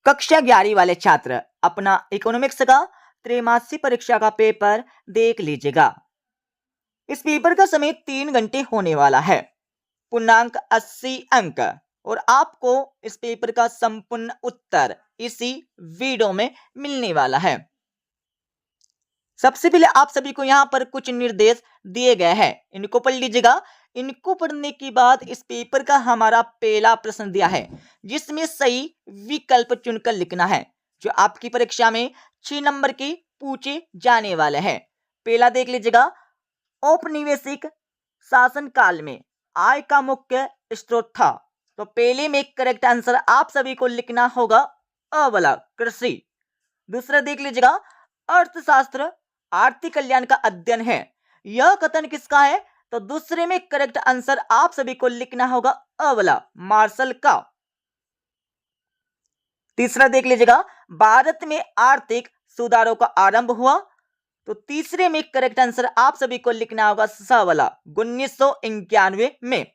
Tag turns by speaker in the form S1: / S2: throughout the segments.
S1: कक्षा 11 वाले छात्र अपना इकोनॉमिक्स का त्रैमासिक परीक्षा का पेपर देख लीजिएगा। इस पेपर का समय 3 घंटे होने वाला है। पूर्णांक 80 अंक और आपको इस पेपर का संपूर्ण उत्तर इसी वीडियो में मिलने वाला है। सबसे पहले आप सभी को यहाँ पर कुछ निर्देश दिए गए हैं, इनको पढ़ लीजिएगा। इनको पढ़ने के बाद इस पेपर का हमारा पहला प्रश्न दिया है जिसमें सही विकल्प चुनकर लिखना है, जो आपकी परीक्षा में 6 नंबर के पूछे जाने वाले हैं। पहला देख लीजिएगा, औपनिवेशिक शासन काल में आय का मुख्य स्रोत था। तो पहले में करेक्ट आंसर आप सभी को लिखना होगा अ वाला कृषि। दूसरा देख लीजिएगा, अर्थशास्त्र आर्थिक कल्याण का अध्ययन है। यह कथन किसका है? तो दूसरे में करेक्ट आंसर आप सभी को लिखना होगा अ वाला मार्शल का। तीसरा देख लीजिएगा, भारत में आर्थिक सुधारों का आरंभ हुआ। तो तीसरे में करेक्ट आंसर आप सभी को लिखना होगा स वाला 1991 में।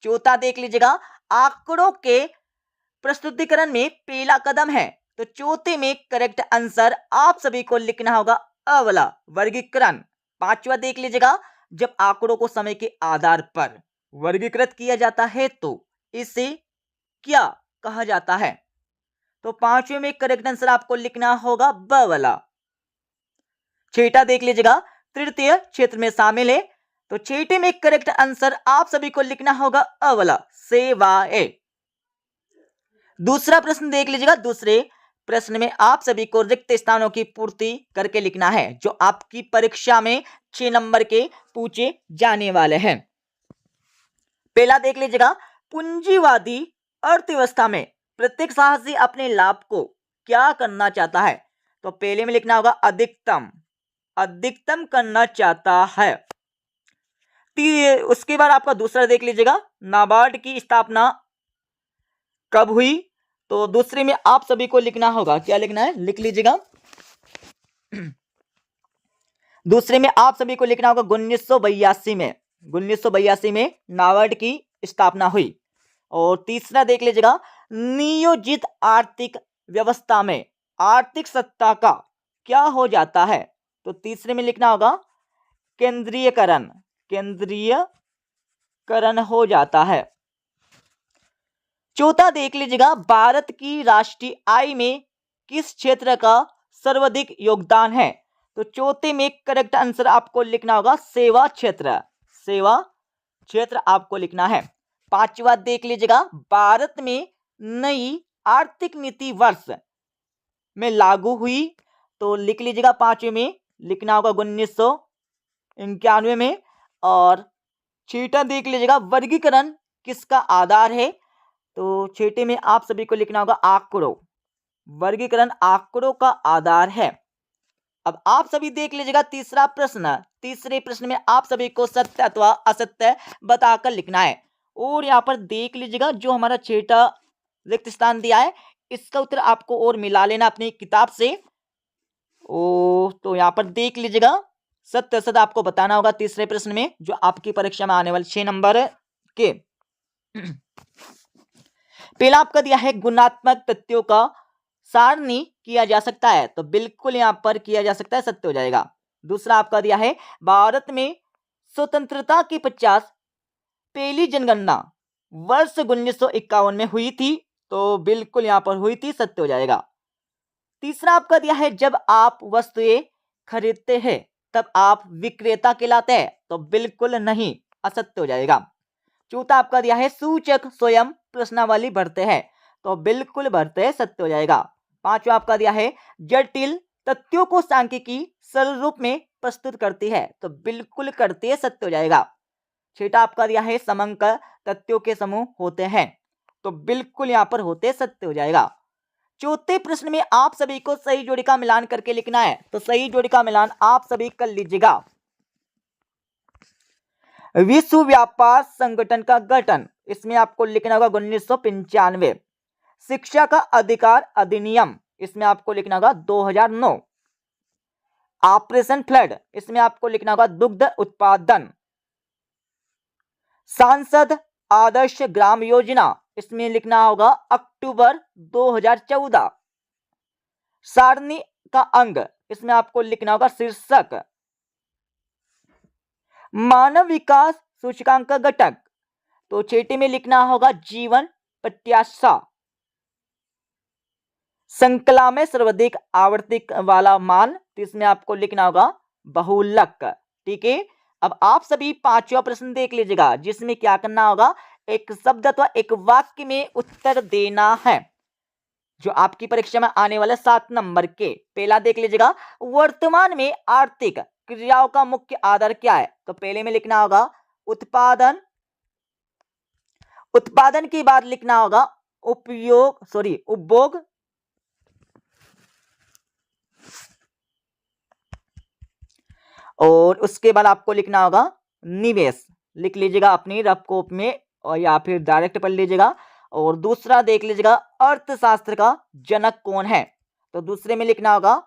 S1: चौथा देख लीजिएगा, आंकड़ों के प्रस्तुतिकरण में पहला कदम है। तो चौथे में करेक्ट आंसर आप सभी को लिखना होगा अ वाला वर्गीकरण। पांचवा देख लीजिएगा, जब आंकड़ों को समय के आधार पर वर्गीकृत किया जाता है तो इसे क्या कहा जाता है? तो पांचवे में करेक्ट आंसर आपको लिखना होगा ब वाला। छठा देख लीजिएगा, तृतीय क्षेत्र में शामिल है। तो छठे में करेक्ट आंसर आप सभी को लिखना होगा अ वाला सेवाएं। दूसरा प्रश्न देख लीजिएगा, दूसरे प्रश्न में आप सभी को रिक्त स्थानों की पूर्ति करके लिखना है, जो आपकी परीक्षा में 6 नंबर के पूछे जाने वाले हैं। पहला देख लीजिएगा, पूंजीवादी अर्थव्यवस्था में प्रत्येक साहसी अपने लाभ को क्या करना चाहता है? तो पहले में लिखना होगा अधिकतम, अधिकतम करना चाहता है। उसके बाद आपका दूसरा देख लीजिएगा, नाबार्ड की स्थापना कब हुई? तो दूसरे में आप सभी को लिखना होगा, क्या लिखना है लिख लीजिएगा। दूसरे में आप सभी को लिखना होगा 1982 में, 1982 में नाबार्ड की स्थापना हुई। और तीसरा देख लीजिएगा, नियोजित आर्थिक व्यवस्था में आर्थिक सत्ता का क्या हो जाता है? तो तीसरे में लिखना होगा केंद्रीयकरण, केंद्रीयकरण हो जाता है। चौथा देख लीजिएगा, भारत की राष्ट्रीय आय में किस क्षेत्र का सर्वाधिक योगदान है? तो चौथे में करेक्ट आंसर आपको लिखना होगा सेवा क्षेत्र, सेवा क्षेत्र आपको लिखना है। पांचवा देख लीजिएगा, भारत में नई आर्थिक नीति वर्ष में लागू हुई। तो लिख लीजिएगा, पांचवे में लिखना होगा 1991 में। और छठा देख लीजिएगा, वर्गीकरण किसका आधार है? तो छठे में आप सभी को लिखना होगा आंकड़ों, वर्गीकरण आंकड़ों का आधार है। अब आप सभी देख लीजिएगा तीसरा प्रश्न। तीसरे प्रश्न में आप सभी को सत्य अथवा असत्य बताकर लिखना है। और यहाँ पर देख लीजिएगा, जो हमारा छठा रिक्त स्थान दिया है इसका उत्तर आपको और मिला लेना अपनी किताब से। तो यहाँ पर देख लीजिएगा, सत्य असत आपको बताना होगा तीसरे प्रश्न में, जो आपकी परीक्षा में आने वाले 6 नंबर के। पहला आपका दिया है गुणात्मक तथ्यों का सारणी किया जा सकता है। तो बिल्कुल यहां पर किया जा सकता है, सत्य हो जाएगा। दूसरा आपका दिया है भारत में स्वतंत्रता के 50 पहली जनगणना वर्ष 1951 में हुई थी। तो बिल्कुल यहां पर हुई थी, सत्य हो जाएगा। तीसरा आपका दिया है जब आप वस्तुएं खरीदते हैं तब आप विक्रेता कहलाते हैं। तो बिल्कुल नहीं, असत्य हो जाएगा। चौथा आपका दिया है सूचक स्वयं प्रश्नावली भरते हैं। तो बिल्कुल भरते हैं, सत्य हो जाएगा। पांचवा आपका दिया है जटिल तथ्यों को सांख्यिकी सरल रूप में प्रस्तुत करती है। तो बिल्कुल करती है, सत्य हो जाएगा। छठा आपका दिया है समंक तथ्यों के समूह होते हैं। तो बिल्कुल यहां पर होते, सत्य हो जाएगा। चौथे प्रश्न में आप सभी को सही जोड़ी का मिलान करके लिखना है। तो सही जोड़ी का मिलान आप सभी कर लीजिएगा। विश्व व्यापार संगठन का गठन, इसमें आपको लिखना होगा 1995। शिक्षा का अधिकार अधिनियम, इसमें आपको लिखना होगा 2009। ऑपरेशन फ्लड, इसमें आपको लिखना होगा दुग्ध उत्पादन। सांसद आदर्श ग्राम योजना, इसमें लिखना होगा अक्टूबर 2014। सारणी का अंग, इसमें आपको लिखना होगा शीर्षक। मानव विकास सूचकांक का घटक, तो चेटे में लिखना होगा जीवन प्रत्याशा। श्रृंखला में सर्वाधिक आवर्ती वाला मान, तो इसमें आपको लिखना होगा बहुलक। ठीक है, अब आप सभी पांचवा प्रश्न देख लीजिएगा, जिसमें क्या करना होगा, एक शब्द अथवा एक वाक्य में उत्तर देना है, जो आपकी परीक्षा में आने वाले 7 नंबर के। पहला देख लीजिएगा, वर्तमान में आर्थिक क्रियाओं का मुख्य आधार क्या है, तो पहले में लिखना होगा उत्पादन। उत्पादन के बाद लिखना होगा उपभोग। और उसके बाद आपको लिखना होगा निवेश। लिख लीजिएगा अपनी रफ कॉपी में, और या फिर डायरेक्ट पढ़ लीजिएगा। और दूसरा देख लीजिएगा, अर्थशास्त्र का जनक कौन है, तो दूसरे में लिखना होगा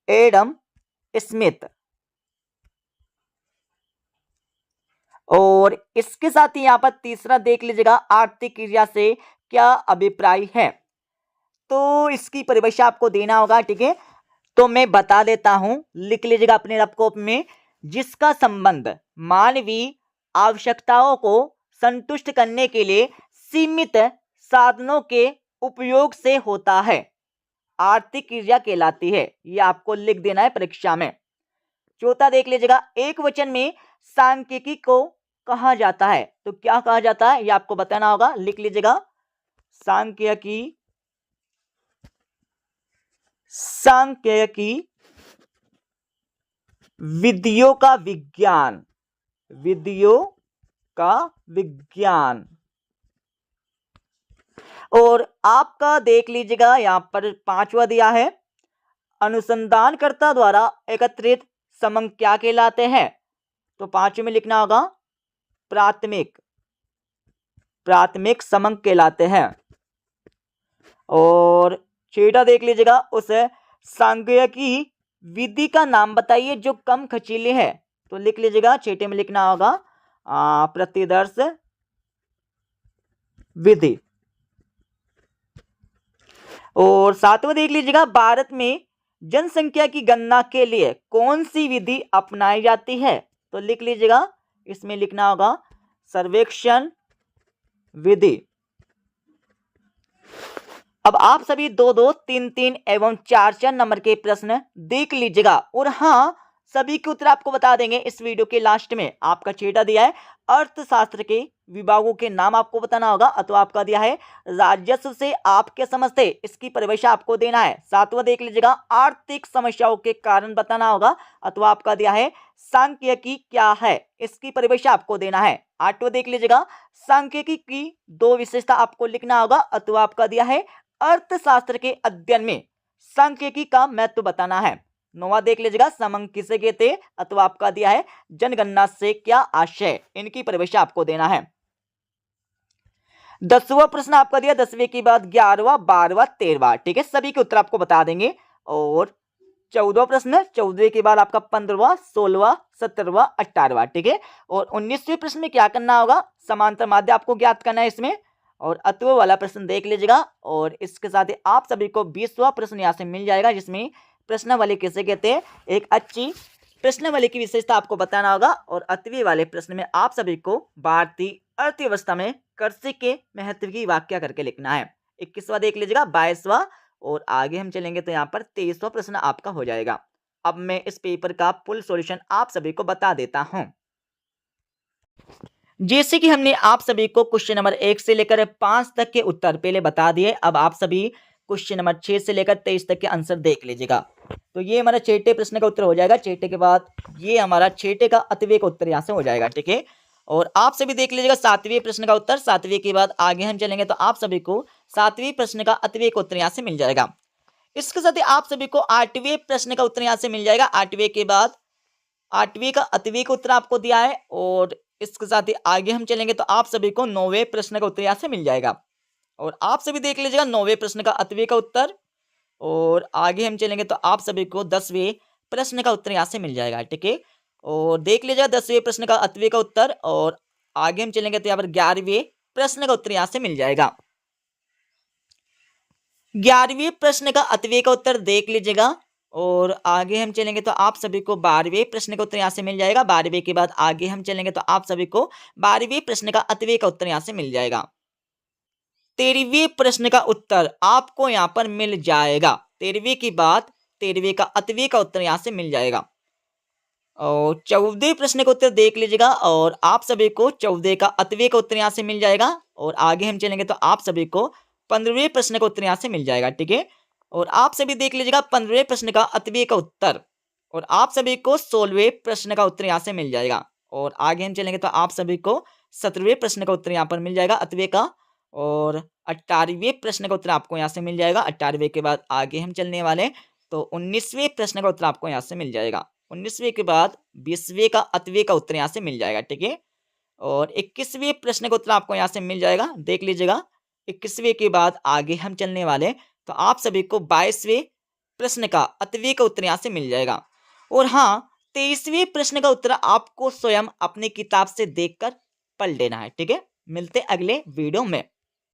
S1: एडम स्मिथ। और इसके साथ ही यहां पर तीसरा देख लीजिएगा, आर्थिक क्रिया से क्या अभिप्राय है, तो इसकी परिभाषा आपको देना होगा। ठीक है, तो मैं बता देता हूं, लिख लीजिएगा अपने लैपटॉप में, जिसका संबंध मानवीय आवश्यकताओं को संतुष्ट करने के लिए सीमित साधनों के उपयोग से होता है, आर्थिक क्रिया कहलाती है। यह आपको लिख देना है परीक्षा में। चौथा देख लीजिएगा, एक वचन में सांख्यिकी को कहा जाता है, तो क्या कहा जाता है, यह आपको बताना होगा। लिख लीजिएगा सांख्यिकी विधियों का विज्ञान, विधियों का विज्ञान। और आपका देख लीजिएगा, यहां पर पांचवा दिया है, अनुसंधानकर्ता द्वारा एकत्रित समंक क्या कहलाते हैं, तो पांचवें में लिखना होगा प्राथमिक समंक कहलाते हैं। और छठा देख लीजिएगा, उस सांख्यिकी विधि का नाम बताइए जो कम खर्चीली है, तो लिख लीजिएगा छठे में लिखना होगा प्रतिदर्श विधि। और सातवां देख लीजिएगा, भारत में जनसंख्या की गणना के लिए कौन सी विधि अपनाई जाती है, तो लिख लीजिएगा, इसमें लिखना होगा सर्वेक्षण विधि। अब आप सभी 2-2, 3-3 एवं 4-4 नंबर के प्रश्न देख लीजिएगा। और हाँ, सभी के उत्तर आपको बता देंगे इस वीडियो के लास्ट में। आपका छेड़ा दिया है अर्थशास्त्र के विभागों के नाम आपको बताना होगा, अथवा आपका दिया है राजस्व से आप क्या समझते, इसकी परिभाषा आपको देना है। सातवां देख लीजिएगा, आर्थिक समस्याओं के कारण बताना होगा, अथवा आपका दिया है सांख्यिकी क्या है, इसकी परिभाषा आपको देना है। आठवां देख लीजिएगा, सांख्यिकी की 2 विशेषता आपको लिखना होगा, अथवा आपका दिया है अर्थशास्त्र के अध्ययन में सांख्यिकी का महत्व बताना है। नौवां देख लीजिएगा, समंक किसे कहते, अथवा आपका दिया है जनगणना से क्या आशय, इनकी परिभाषा आपको देना है। 10वां प्रश्न आपका दिया 10वें के बाद 11वां, 12वां, 13वां। ठीक है, सभी के उत्तर आपको बता देंगे। और 14वां प्रश्न 14वें के बाद आपका 15वां, 16वां, 17वां, 18वां। ठीक है, और 19वें प्रश्न में क्या करना होगा, समांतर माध्य आपको ज्ञात करना है इसमें। और अत्व वाला प्रश्न देख लीजिएगा। और इसके साथ ही आप सभी को 20वां प्रश्न यहाँ से मिल जाएगा, जिसमें प्रश्नावली किसे कहते हैं, एक अच्छी प्रश्नावली की विशेषता आपको बताना होगा। और अतवी वाले प्रश्न में आप सभी को भारतीय अर्थव्यवस्था में कृषि के महत्व की व्याख्या करके लिखना है। 21वां देख लीजिएगा, 22वां, और आगे हम चलेंगे तो यहाँ पर 23वां प्रश्न आपका हो जाएगा। अब मैं इस पेपर का फुल सॉल्यूशन आप सभी को बता देता हूं। जैसे कि हमने आप सभी को क्वेश्चन नंबर 1 से लेकर 5 तक के उत्तर पहले बता दिए, अब आप सभी क्वेश्चन नंबर 6 से लेकर 23 तक के आंसर देख लीजिएगा। तो ये हमारा छठे प्रश्न का उत्तर हो जाएगा। छठे के बाद ये हमारा छठे का अतवे का उत्तर यहाँ से हो जाएगा। ठीक है, और आप सभी देख लीजिएगा 7वें प्रश्न का उत्तर। 7वें के बाद आगे हम चलेंगे तो आप सभी को 7वें प्रश्न का अतवे का उत्तर यहाँ से मिल जाएगा। इसके साथ ही आप सभी को 8वें प्रश्न का उत्तर यहाँ से मिल जाएगा। 8वें के बाद 8वें का अतवे का उत्तर आपको दिया है। और इसके साथ ही आगे हम चलेंगे तो आप सभी को 9वें प्रश्न का उत्तर यहाँ से मिल जाएगा। और आप सभी देख लीजिएगा 9वें प्रश्न का अतवे का उत्तर। और आगे हम चलेंगे तो आप सभी को 10वें प्रश्न का उत्तर यहाँ से मिल जाएगा। ठीक है, और देख लीजिएगा 10वें प्रश्न का अतवे का उत्तर। और आगे हम चलेंगे तो यहाँ पर 11वें प्रश्न का उत्तर यहाँ से मिल जाएगा। 11वें प्रश्न का अतवे का उत्तर देख लीजिएगा और आगे हम चलेंगे तो आप सभी को 12वें प्रश्न का उत्तर यहाँ से मिल जाएगा। 12वें के बाद आगे हम चलेंगे तो आप सभी को 12वें प्रश्न का अतवे का उत्तर यहाँ से मिल जाएगा। 13वें प्रश्न का उत्तर आपको यहाँ पर मिल जाएगा। 13वें की बात 13वें का अतवे का उत्तर यहाँ से मिल जाएगा। और 14वें प्रश्न का उत्तर देख लीजिएगा और आप सभी को 14 का अतवे का उत्तर यहाँ से मिल जाएगा। और आगे हम चलेंगे तो आप सभी को 15वें प्रश्न का उत्तर यहाँ से मिल जाएगा। ठीक है, और आप सभी देख लीजिएगा 15वें प्रश्न का अतवे का उत्तर और आप सभी को 16वें प्रश्न का उत्तर यहाँ से मिल जाएगा। और आगे हम चलेंगे तो आप सभी को 17वें प्रश्न का उत्तर यहाँ पर मिल जाएगा अतवे का। और 18वें प्रश्न का उत्तर आपको यहाँ से मिल जाएगा। 18वें के बाद आगे हम चलने वाले तो 19वें प्रश्न का उत्तर आपको यहाँ से मिल जाएगा। 19वें के बाद 20वें का अतवे का उत्तर यहाँ से मिल जाएगा। ठीक है, और 21वें प्रश्न का उत्तर आपको यहाँ से मिल जाएगा। देख लीजिएगा 21वें के बाद आगे हम चलने वाले तो आप सभी को 22वें प्रश्न का अतवे का उत्तर यहाँ से मिल जाएगा। और हाँ, 23वें प्रश्न का उत्तर आपको स्वयं अपनी किताब से देखकर पढ़ लेना है। ठीक है, मिलते अगले वीडियो में।